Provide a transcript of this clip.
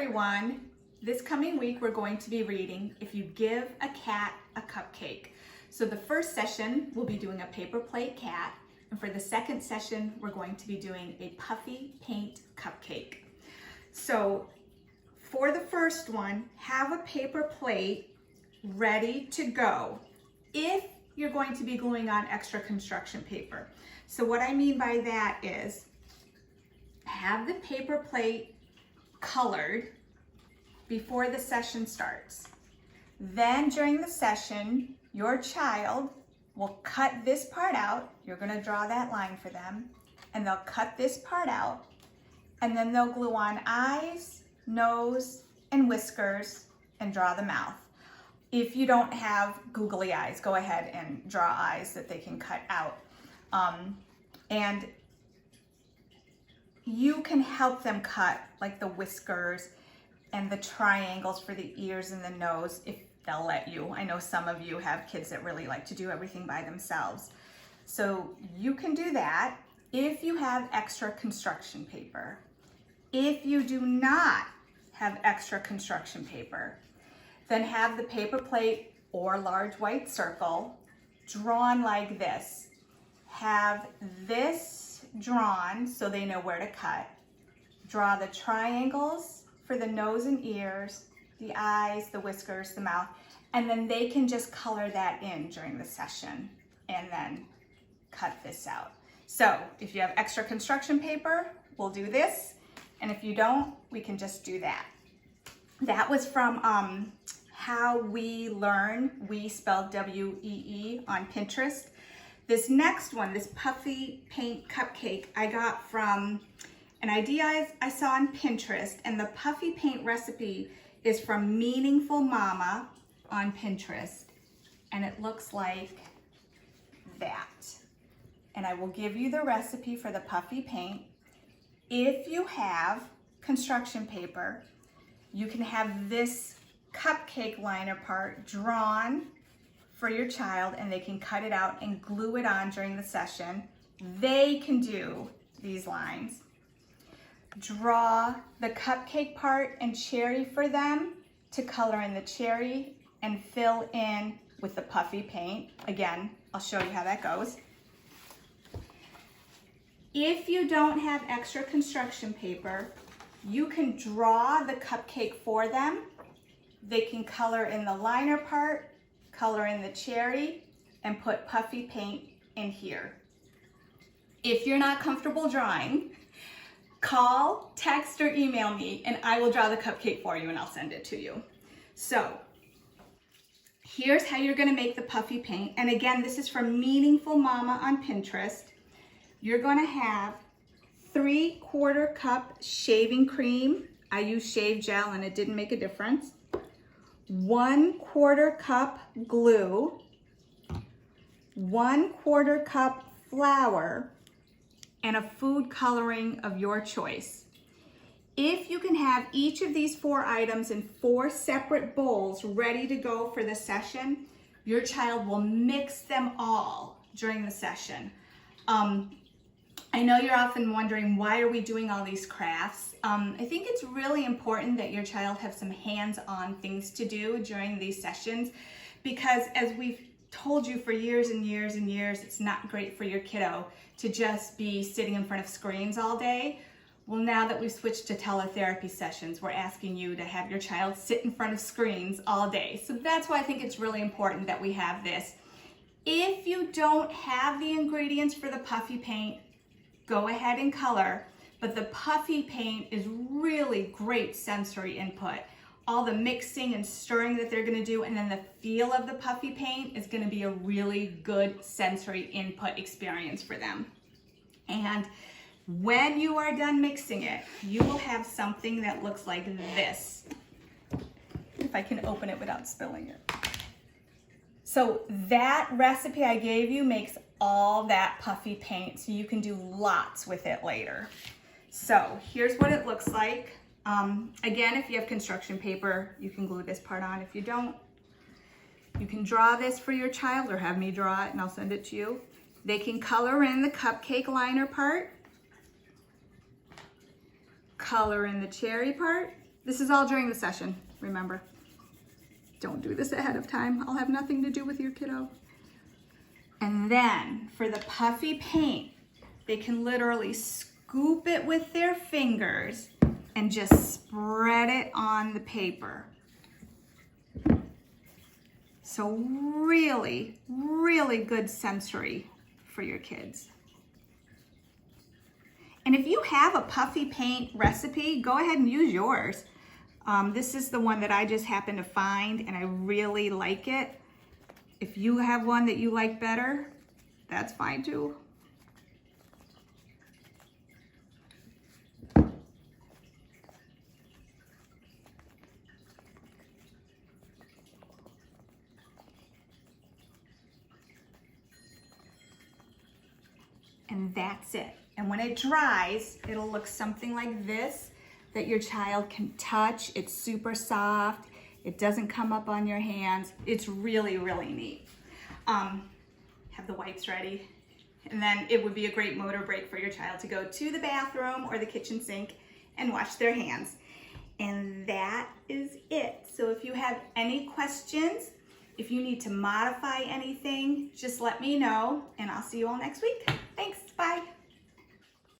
everyone. This coming week we're going to be reading If You Give a Cat a Cupcake. So the first session we'll be doing a paper plate cat, and for the second session we're going to be doing a puffy paint cupcake. So for the first one, have a paper plate ready to go if you're going to be gluing on extra construction paper. So what I mean by that is have the paper plate colored before the session starts. Then during the session, your child will cut this part out. You're going to draw that line for them, and they'll cut this part out, and then they'll glue on eyes, nose, and whiskers and draw the mouth. If you don't have googly eyes, go ahead and draw eyes that they can cut out. And you can help them cut like the whiskers and the triangles for the ears and the nose if they'll let you. I know some of you have kids that really like to do everything by themselves. So you can do that if you have extra construction paper. If you do not have extra construction paper, then have the paper plate or large white circle drawn like this. Have this drawn so they know where to cut. Draw the triangles for the nose and ears, the eyes, the whiskers, the mouth, and then they can just color that in during the session and then cut this out. So if you have extra construction paper, we'll do this, and if you don't, we can just do that. That was from How We Learn, we spelled W-E-E, on Pinterest. This next one, this puffy paint cupcake, I got from an idea I saw on Pinterest, and the puffy paint recipe is from Meaningful Mama on Pinterest, and it looks like that. And I will give you the recipe for the puffy paint. If you have construction paper, you can have this cupcake liner part drawn for your child, and they can cut it out and glue it on during the session. They can do these lines. Draw the cupcake part and cherry for them to color in the cherry and fill in with the puffy paint. Again, I'll show you how that goes. If you don't have extra construction paper, you can draw the cupcake for them. They can color in the liner part, color in the cherry, and put puffy paint in here. If you're not comfortable drawing, call, text, or email me, and I will draw the cupcake for you and I'll send it to you. So here's how you're gonna make the puffy paint. And again, this is from Meaningful Mama on Pinterest. You're gonna have 3/4 cup shaving cream. I used shave gel and it didn't make a difference. 1/4 cup glue, 1/4 cup flour, and a food coloring of your choice. If you can have each of these 4 items in 4 separate bowls ready to go for the session, your child will mix them all during the session. I know you're often wondering, why are we doing all these crafts? I think it's really important that your child have some hands-on things to do during these sessions, because as we've told you for years and years and years, it's not great for your kiddo to just be sitting in front of screens all day. Well, now that we've switched to teletherapy sessions, we're asking you to have your child sit in front of screens all day. So that's why I think it's really important that we have this. If you don't have the ingredients for the puffy paint, go ahead and color, but the puffy paint is really great sensory input. All the mixing and stirring that they're gonna do, and then the feel of the puffy paint is gonna be a really good sensory input experience for them. And when you are done mixing it, you will have something that looks like this. If I can open it without spilling it. So that recipe I gave you makes all that puffy paint, so you can do lots with it later. So here's what it looks like. Again, if you have construction paper, you can glue this part on. If you don't, you can draw this for your child or have me draw it and I'll send it to you. They can color in the cupcake liner part, color in the cherry part, This is all during the session, remember. Don't do this ahead of time. I'll have nothing to do with your kiddo. And then for the puffy paint, they can literally scoop it with their fingers and just spread it on the paper. So really, really good sensory for your kids. And if you have a puffy paint recipe, go ahead and use yours. This is the one that I just happened to find and I really like it. If you have one that you like better, that's fine too. And that's it. And when it dries, it'll look something like this that your child can touch. It's super soft. It doesn't come up on your hands. It's really, really neat. Have the wipes ready. And then it would be a great motor break for your child to go to the bathroom or the kitchen sink and wash their hands. And that is it. So if you have any questions, if you need to modify anything, just let me know and I'll see you all next week. Thanks, bye.